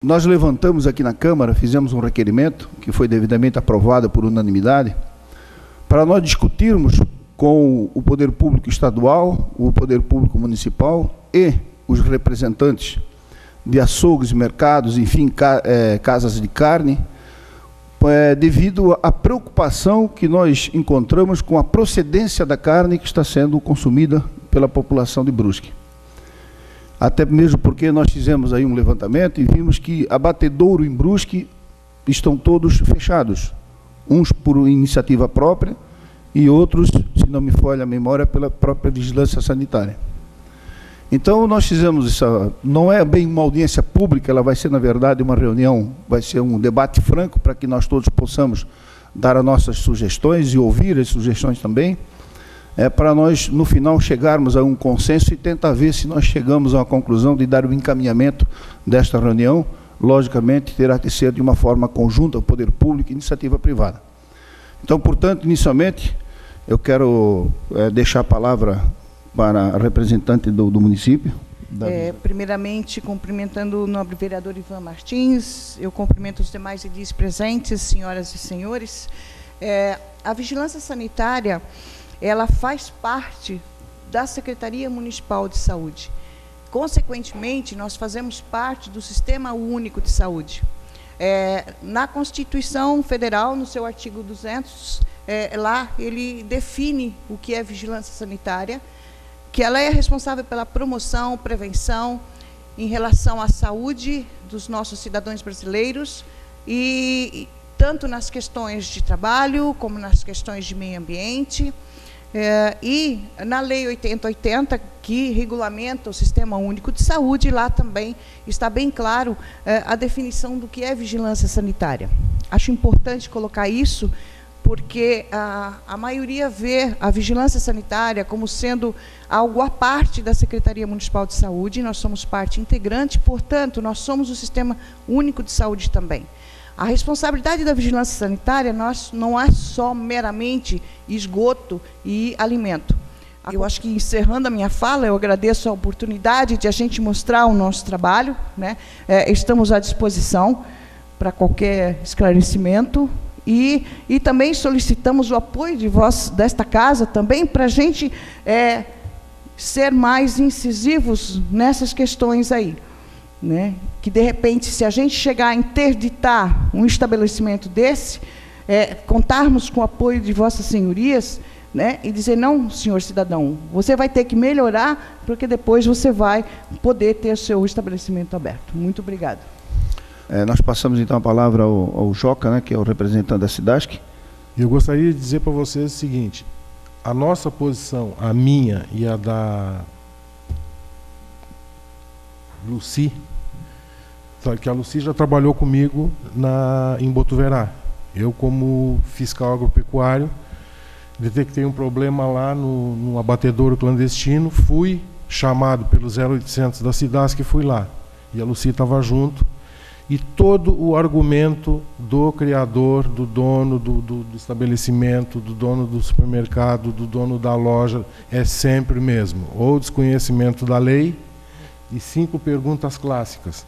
nós levantamos aqui na Câmara, fizemos um requerimento, que foi devidamente aprovado por unanimidade, para nós discutirmos com o Poder Público Estadual, o Poder Público Municipal e os representantes de açougues, mercados, enfim, casas de carne, devido à preocupação que nós encontramos com a procedência da carne que está sendo consumida pela população de Brusque. Até mesmo porque nós fizemos aí um levantamento e vimos que abatedouro em Brusque estão todos fechados, uns por iniciativa própria e outros, se não me falha a memória, pela própria vigilância sanitária. Então, nós fizemos isso, não é bem uma audiência pública, ela vai ser, na verdade, uma reunião, vai ser um debate franco para que nós todos possamos dar as nossas sugestões e ouvir as sugestões também, para nós, no final, chegarmos a um consenso e tentar ver se nós chegamos a uma conclusão de dar o encaminhamento desta reunião. Logicamente, terá que ser de uma forma conjunta, o Poder Público e iniciativa privada. Então, portanto, inicialmente, eu quero deixar a palavra para a representante do município. Primeiramente, cumprimentando o nobre vereador Ivan Martins, eu cumprimento os demais edis presentes, senhoras e senhores. A vigilância sanitária, ela faz parte da Secretaria Municipal de Saúde. Consequentemente, nós fazemos parte do Sistema Único de Saúde. Na Constituição Federal, no seu artigo 200, lá ele define o que é vigilância sanitária, que ela é responsável pela promoção, prevenção em relação à saúde dos nossos cidadãos brasileiros, e tanto nas questões de trabalho, como nas questões de meio ambiente, e na Lei 8080, que regulamenta o Sistema Único de Saúde, lá também está bem claro a definição do que é vigilância sanitária. Acho importante colocar isso, porque a maioria vê a vigilância sanitária como sendo algo à parte da Secretaria Municipal de Saúde. Nós somos parte integrante, portanto, nós somos o Sistema Único de Saúde também. A responsabilidade da vigilância sanitária não é só meramente esgoto e alimento. Eu acho que, encerrando a minha fala, eu agradeço a oportunidade de a gente mostrar o nosso trabalho, né? Estamos à disposição para qualquer esclarecimento. E também solicitamos o apoio desta casa também para a gente ser mais incisivos nessas questões aí, né? Que, de repente, se a gente chegar a interditar um estabelecimento desse, contarmos com o apoio de vossas senhorias, né? E dizer, não, senhor cidadão, você vai ter que melhorar, porque depois você vai poder ter seu estabelecimento aberto. Muito obrigada. Nós passamos, então, a palavra ao Joca, né, que é o representante da SIDASC. Eu gostaria de dizer para vocês o seguinte: a nossa posição, a minha e a da Lucy, que a Lucy já trabalhou comigo em Botuverá. Eu, como fiscal agropecuário, detectei um problema lá no abatedouro clandestino, fui chamado pelo 0800 da SIDASC e fui lá. E a Lucy estava junto. E todo o argumento do criador, do dono do estabelecimento, do dono do supermercado, do dono da loja, é sempre o mesmo. Ou desconhecimento da lei e 5 perguntas clássicas.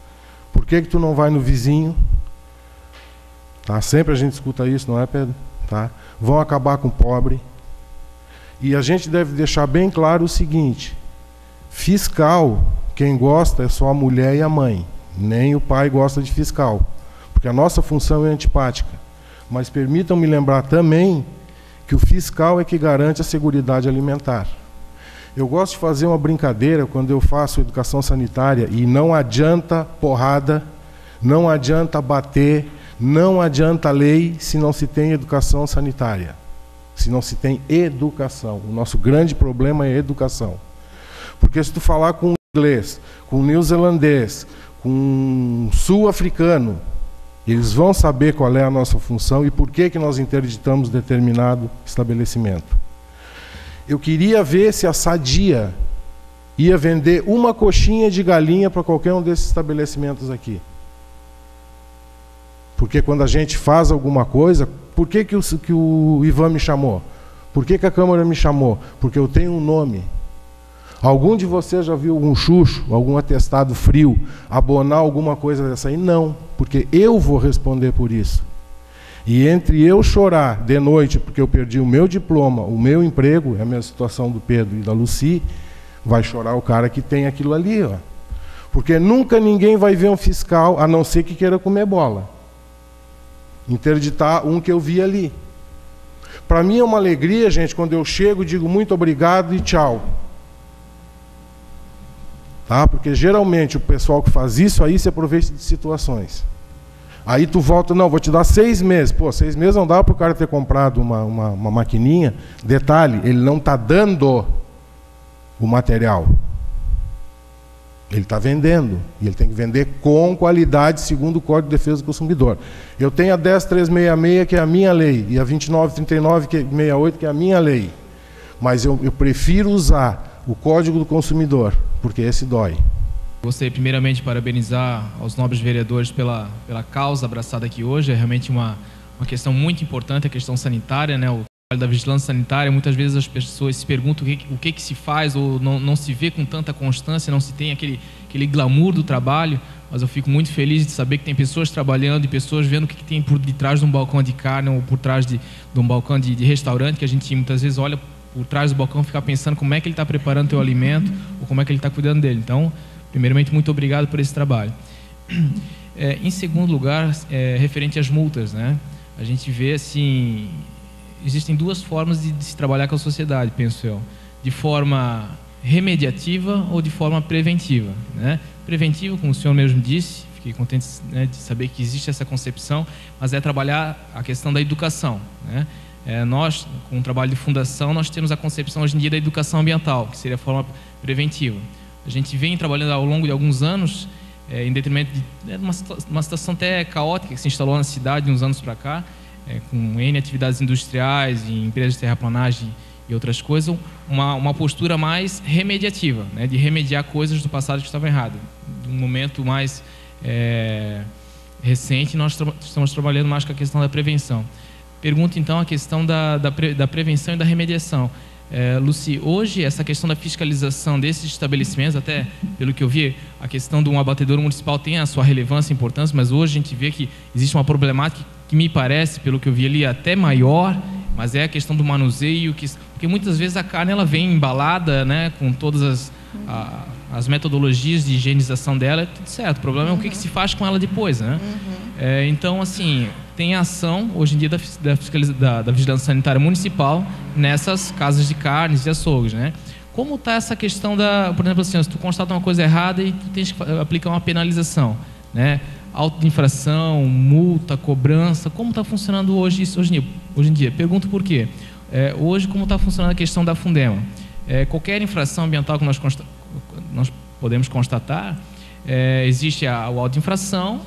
Por que tu não vai no vizinho? Tá? Sempre a gente escuta isso, não é, Pedro? Tá? Vão acabar com o pobre. E a gente deve deixar bem claro o seguinte: fiscal, quem gosta é só a mulher e a mãe. Nem o pai gosta de fiscal, porque a nossa função é antipática. Mas permitam-me lembrar também que o fiscal é que garante a seguridade alimentar. Eu gosto de fazer uma brincadeira quando eu faço educação sanitária, e não adianta porrada, não adianta bater, não adianta lei se não se tem educação sanitária, se não se tem educação. O nosso grande problema é educação. Porque se tu falar com inglês, com neozelandês, com sul-africano, eles vão saber qual é a nossa função e por que nós interditamos determinado estabelecimento. Eu queria ver se a Sadia ia vender uma coxinha de galinha para qualquer um desses estabelecimentos aqui. Porque quando a gente faz alguma coisa, por que o Ivan me chamou? Por que a Câmara me chamou? Porque eu tenho um nome. Algum de vocês já viu algum chucho, algum atestado frio, abonar alguma coisa dessa aí? Não, porque eu vou responder por isso. E entre eu chorar de noite porque eu perdi o meu diploma, o meu emprego, é a minha situação do Pedro e da Lucy, vai chorar o cara que tem aquilo ali, ó. Porque nunca ninguém vai ver um fiscal, a não ser que queira comer bola. Interditar um que eu vi ali. Para mim é uma alegria, gente, quando eu chego e digo muito obrigado e tchau. Tá? Porque geralmente o pessoal que faz isso aí se aproveita de situações. Aí tu volta, não, vou te dar 6 meses. Pô, 6 meses não dá para o cara ter comprado uma maquininha. Detalhe, ele não está dando o material. Ele está vendendo. E ele tem que vender com qualidade, segundo o Código de Defesa do Consumidor. Eu tenho a 10366, que é a minha lei, e a 2939, que é 68, que é a minha lei. Mas eu prefiro usar o Código do Consumidor, porque esse dói. Gostaria primeiramente de parabenizar aos nobres vereadores pela causa abraçada aqui hoje. É realmente uma questão muito importante, a questão sanitária, né? O trabalho da vigilância sanitária. Muitas vezes as pessoas se perguntam o que se faz, ou não se vê com tanta constância, não se tem aquele glamour do trabalho, mas eu fico muito feliz de saber que tem pessoas trabalhando e pessoas vendo o que tem por detrás de um balcão de carne ou por trás de um balcão de restaurante, que a gente muitas vezes olha por trás do balcão e fica pensando como é que ele está preparando o teu alimento ou como é que ele está cuidando dele. Então, primeiramente, muito obrigado por esse trabalho. Em segundo lugar, referente às multas, né? A gente vê, assim, existem 2 formas de se trabalhar com a sociedade, penso eu. De forma remediativa ou de forma preventiva, né? Preventiva, como o senhor mesmo disse, fiquei contente, né, de saber que existe essa concepção, mas é trabalhar a questão da educação, né? Nós, com o trabalho de fundação, nós temos a concepção hoje em dia da educação ambiental, que seria a forma preventiva. A gente vem trabalhando ao longo de alguns anos, em detrimento de uma situação até caótica que se instalou na cidade de uns anos para cá, com N atividades industriais e empresas de terraplanagem e outras coisas, uma postura mais remediativa, né, de remediar coisas do passado que estavam erradas. De um momento mais recente, nós estamos trabalhando mais com a questão da prevenção. Pergunto, então, a questão da prevenção e da remediação. Lucy, hoje essa questão da fiscalização desses estabelecimentos, até pelo que eu vi, a questão de um abatedouro municipal tem a sua relevância e importância, mas hoje a gente vê que existe uma problemática que me parece, pelo que eu vi ali, até maior, mas é a questão do manuseio, porque muitas vezes a carne ela vem embalada, né, com todas as metodologias de higienização dela, é tudo certo. O problema é o que se faz com ela depois, né? Então, assim, tem ação hoje em dia da vigilância sanitária municipal nessas casas de carnes e açougues, né? Como está essa questão por exemplo, assim, se tu constata uma coisa errada e tu tens que aplicar uma penalização, né? Auto de infração, multa, cobrança, como está funcionando hoje isso hoje em dia? Pergunto por quê. Hoje, como está funcionando a questão da Fundema? Qualquer infração ambiental que nós podemos constatar, existe o auto de infração,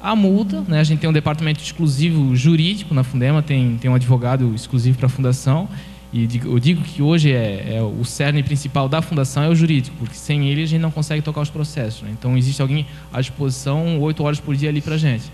a multa, né? A gente tem um departamento exclusivo jurídico na Fundema, tem um advogado exclusivo para a fundação, e eu digo que hoje o cerne principal da fundação é o jurídico, porque sem ele a gente não consegue tocar os processos, né? Então existe alguém à disposição 8 horas por dia ali para a gente.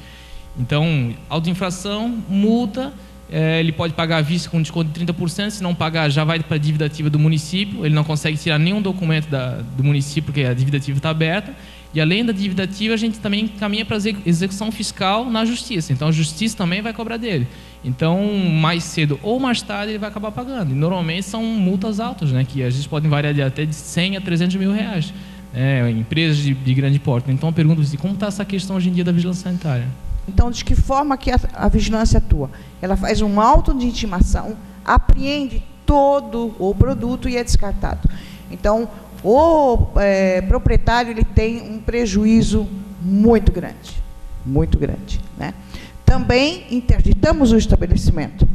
Então, auto de infração, multa, ele pode pagar à vista com desconto de 30%, se não pagar já vai para a dívida ativa do município, ele não consegue tirar nenhum documento do município porque a dívida ativa está aberta, e além da dívida ativa a gente também caminha para a execução fiscal na justiça, então a justiça também vai cobrar dele. Então, mais cedo ou mais tarde ele vai acabar pagando, e normalmente são multas altas, né, que às vezes podem variar de até de 100 a 300 mil reais, empresas de grande porte. Então eu pergunto assim, como está essa questão hoje em dia da vigilância sanitária? Então, de que forma que a vigilância atua? Ela faz um auto de intimação, apreende todo o produto e é descartado. Então, o proprietário ele tem um prejuízo muito grande, né? Também interditamos o estabelecimento.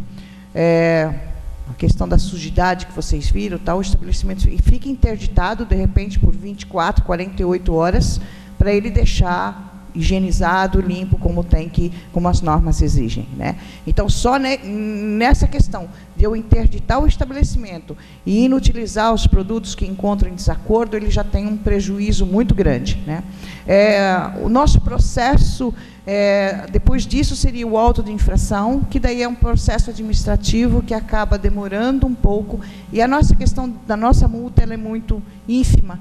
A questão da sujidade que vocês viram, o estabelecimento fica interditado, de repente, por 24, 48 horas, para ele deixar higienizado, limpo, como as normas exigem, né? Então, só nessa questão de eu interditar o estabelecimento e inutilizar os produtos que encontram em desacordo, ele já tem um prejuízo muito grande, né? O nosso processo, depois disso, seria o auto de infração, que daí é um processo administrativo que acaba demorando um pouco, e a nossa questão da nossa multa ela é muito ínfima.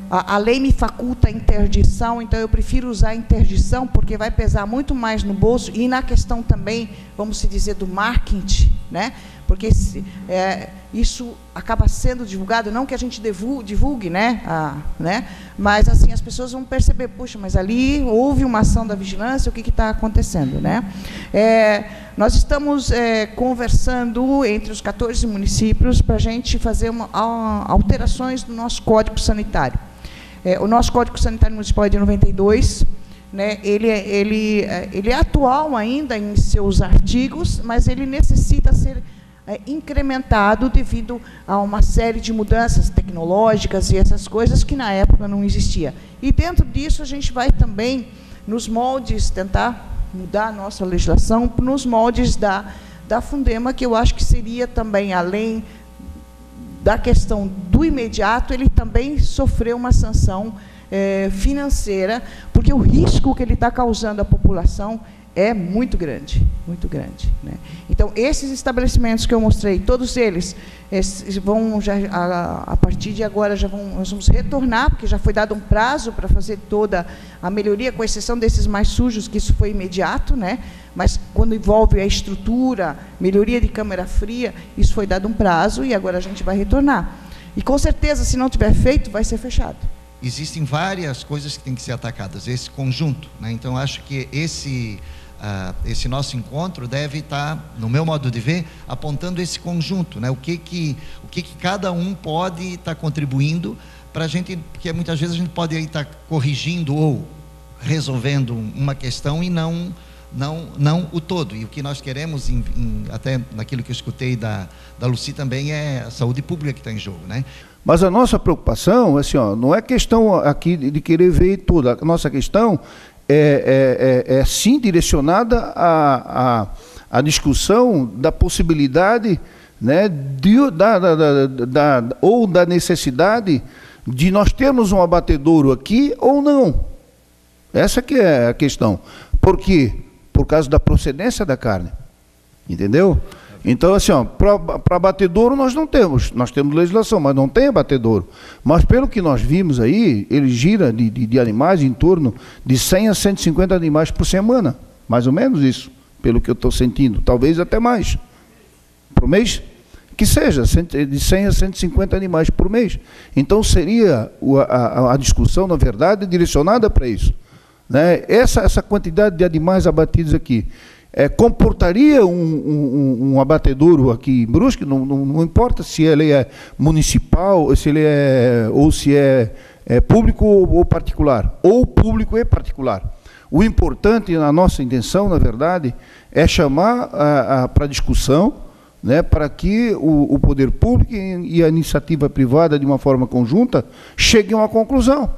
A lei me faculta a interdição, então eu prefiro usar a interdição, porque vai pesar muito mais no bolso, e na questão também, vamos se dizer, do marketing, né? Porque isso acaba sendo divulgado, não que a gente divulgue, né? Mas assim, as pessoas vão perceber, puxa, mas ali houve uma ação da vigilância, o que está acontecendo, né? Nós estamos conversando entre os 14 municípios para a gente fazer alterações no nosso Código Sanitário. O nosso Código Sanitário Municipal é de 92, né? Ele é atual ainda em seus artigos, mas ele necessita ser incrementado devido a uma série de mudanças tecnológicas e essas coisas que na época não existia. E dentro disso a gente vai também, nos moldes, tentar mudar a nossa legislação nos moldes da Fundema, que eu acho que seria também, além da questão do imediato, ele também sofreu uma sanção financeira, porque o risco que ele está causando à população é muito grande, né? Então, esses estabelecimentos que eu mostrei, todos eles vão, a partir de agora, nós vamos retornar, porque já foi dado um prazo para fazer toda a melhoria, com exceção desses mais sujos, que isso foi imediato, né? Mas, quando envolve a estrutura, melhoria de câmara fria, isso foi dado um prazo, e agora a gente vai retornar. E, com certeza, se não tiver feito, vai ser fechado. Existem várias coisas que têm que ser atacadas, esse conjunto, né? Então, acho que esse nosso encontro deve estar, no meu modo de ver, apontando esse conjunto, né? O que cada um pode estar contribuindo para a gente, porque muitas vezes a gente pode estar corrigindo ou resolvendo uma questão e não o todo. E o que nós queremos, até naquilo que eu escutei da Lucy também, é a saúde pública que está em jogo, né? Mas a nossa preocupação, assim, não é questão aqui de querer ver tudo. A nossa questão é sim direcionada à discussão da possibilidade, né, ou da necessidade de nós termos um abatedouro aqui ou não. Essa que é a questão. Por quê? Por causa da procedência da carne. Entendeu? Então, assim, para abatedouro nós não temos. Nós temos legislação, mas não tem abatedouro. Mas, pelo que nós vimos aí, ele gira de animais em torno de 100 a 150 animais por semana. Mais ou menos isso, pelo que eu estou sentindo. Talvez até mais. Por mês? Que seja, de 100 a 150 animais por mês. Então, seria a discussão, na verdade, direcionada para isso, né? Essa quantidade de animais abatidos aqui comportaria um abatedouro aqui em Brusque, não importa se ele é municipal, se ele ou se é público ou particular, ou público e particular. O importante, na nossa intenção, na verdade, é chamar para discussão, né, para que o poder público e a iniciativa privada, de uma forma conjunta, cheguem a uma conclusão.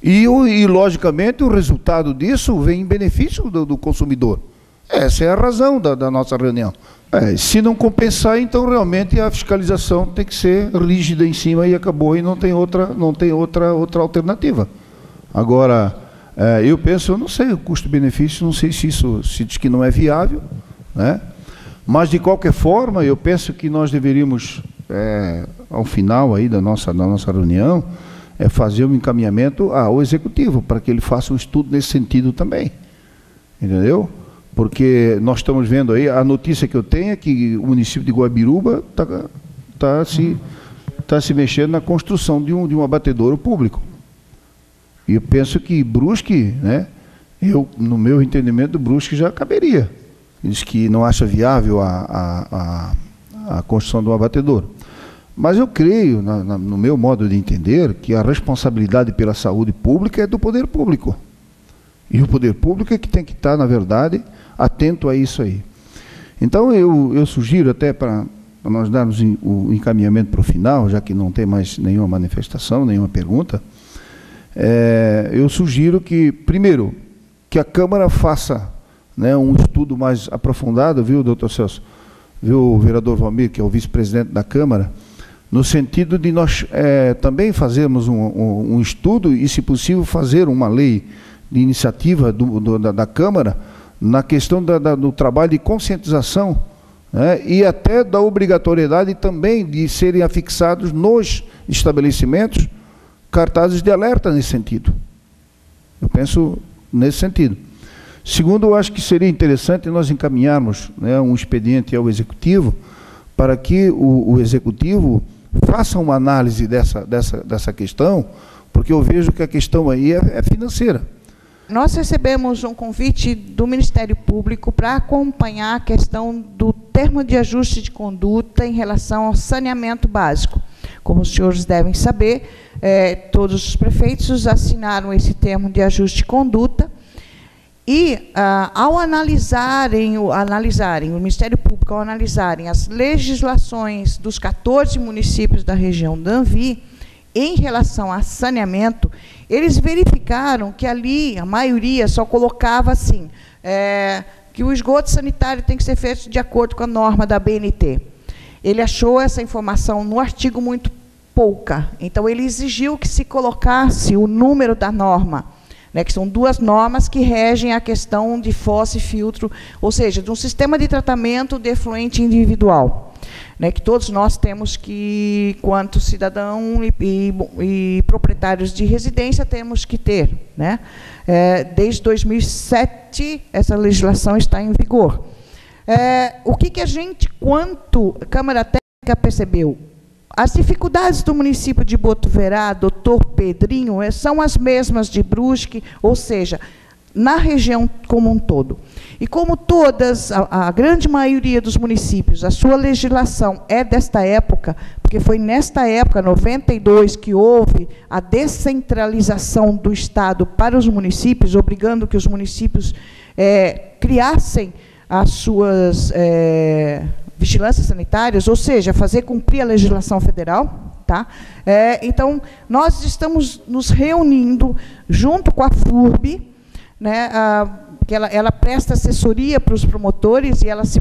E logicamente, o resultado disso vem em benefício do consumidor. Essa é a razão da nossa reunião. Se não compensar, então realmente a fiscalização tem que ser rígida em cima e acabou, e não tem outra alternativa. Agora, eu penso, eu não sei o custo-benefício, não sei se isso se diz que não é viável, né? Mas, de qualquer forma, eu penso que nós deveríamos, ao final aí da nossa reunião, fazer um encaminhamento ao Executivo, para que ele faça um estudo nesse sentido também. Entendeu? Porque nós estamos vendo aí, a notícia que eu tenho é que o município de Guabiruba está se mexendo na construção de um abatedouro público. E eu penso que Brusque, né, no meu entendimento, Brusque já caberia. Diz que não acha viável a construção de um abatedouro. Mas eu creio, no meu modo de entender, que a responsabilidade pela saúde pública é do poder público. E o poder público é que tem que estar, na verdade, atento a isso aí. Então, eu sugiro, até para nós darmos o encaminhamento para o final, já que não tem mais nenhuma manifestação, nenhuma pergunta, eu sugiro que, primeiro, que a Câmara faça, né, um estudo mais aprofundado, viu, doutor Celso, viu, o vereador Valmir, que é o vice-presidente da Câmara, no sentido de nós também fazermos um estudo e, se possível, fazer uma lei de iniciativa da Câmara na questão do trabalho de conscientização, né, e até da obrigatoriedade também de serem afixados nos estabelecimentos cartazes de alerta nesse sentido. Eu penso nesse sentido. Segundo, eu acho que seria interessante nós encaminharmos, né, um expediente ao Executivo para que o Executivo faça uma análise dessa questão, porque eu vejo que a questão aí é financeira. Nós recebemos um convite do Ministério Público para acompanhar a questão do termo de ajuste de conduta em relação ao saneamento básico. Como os senhores devem saber, todos os prefeitos assinaram esse termo de ajuste de conduta e, ao analisarem, o Ministério Público, ao analisarem as legislações dos 14 municípios da região da Anvi, em relação a saneamento, eles verificaram que ali, a maioria, só colocava assim, que o esgoto sanitário tem que ser feito de acordo com a norma da BNT. Ele achou essa informação no artigo muito pouca, então ele exigiu que se colocasse o número da norma, né, que são 2 normas que regem a questão de fossa e filtro, ou seja, de um sistema de tratamento de efluente individual, né, que todos nós temos que, quanto cidadão e proprietários de residência, temos que ter, né? Desde 2007, essa legislação está em vigor. O que a gente, quanto Câmara Técnica, percebeu? As dificuldades do município de Botuverá, Doutor Pedrinho, são as mesmas de Brusque, ou seja, na região como um todo. E como todas, a grande maioria dos municípios, a sua legislação é desta época, porque foi nesta época, 92, que houve a descentralização do Estado para os municípios, obrigando que os municípios criassem as suas vigilâncias sanitárias, ou seja, fazer cumprir a legislação federal. Tá? Então, nós estamos nos reunindo junto com a FURB, né, que ela presta assessoria para os promotores e ela se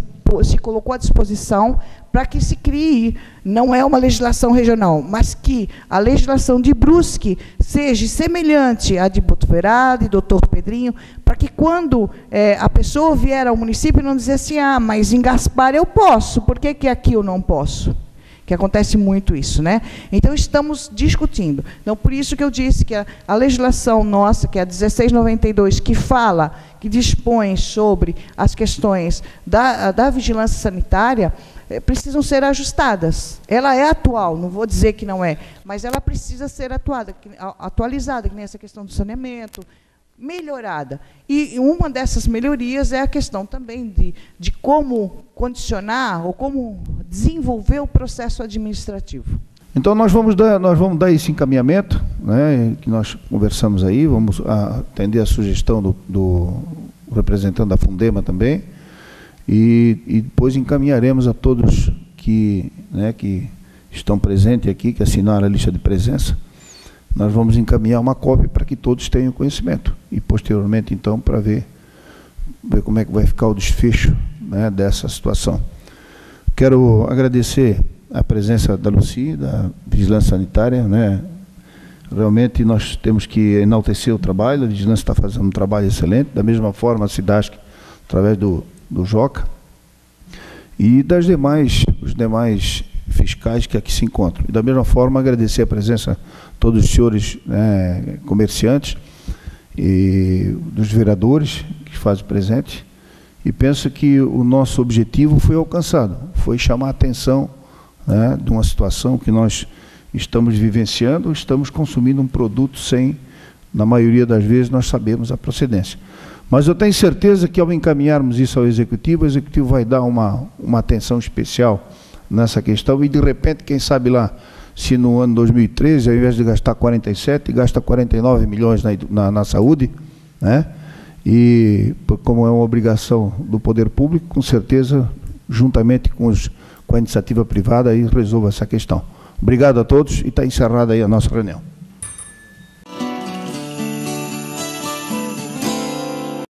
colocou à disposição para que se crie, não é uma legislação regional, mas que a legislação de Brusque seja semelhante à de Botuverá, de Doutor Pedrinho, para que quando a pessoa vier ao município não dizer assim, mas em Gaspar eu posso, por que aqui eu não posso? Que acontece muito isso, né? Então, estamos discutindo. Então, por isso que eu disse que a legislação nossa, que é a 1692, que dispõe sobre as questões da vigilância sanitária, precisam ser ajustadas. Ela é atual, não vou dizer que não é, mas ela precisa ser atualizada, que nem essa questão do saneamento, melhorada. E uma dessas melhorias é a questão também de como condicionar ou como desenvolver o processo administrativo. Então, nós vamos dar esse encaminhamento, né, que nós conversamos aí, vamos atender a sugestão do representante da Fundema também, e depois encaminharemos a todos que estão presentes aqui, que assinaram a lista de presença. Nós vamos encaminhar uma cópia para que todos tenham conhecimento. E, posteriormente, então, para ver como é que vai ficar o desfecho, né, dessa situação. Quero agradecer a presença da Lucy, da Vigilância Sanitária, né? Realmente, nós temos que enaltecer o trabalho, a Vigilância está fazendo um trabalho excelente, da mesma forma a Cidasc, através do Joca, e os demais fiscais que aqui se encontram. E, da mesma forma, agradecer a presença de todos os senhores, né, comerciantes e dos vereadores que fazem presente, e penso que o nosso objetivo foi alcançado, foi chamar a atenção, né, de uma situação que nós estamos vivenciando, estamos consumindo um produto sem, na maioria das vezes, nós sabemos a procedência. Mas eu tenho certeza que, ao encaminharmos isso ao Executivo, o Executivo vai dar uma atenção especial nessa questão, e de repente, quem sabe lá, se no ano 2013, ao invés de gastar 47, gasta 49 milhões na saúde, né? E como é uma obrigação do poder público, com certeza, juntamente com a iniciativa privada, aí resolva essa questão. Obrigado a todos, e está encerrada aí a nossa reunião.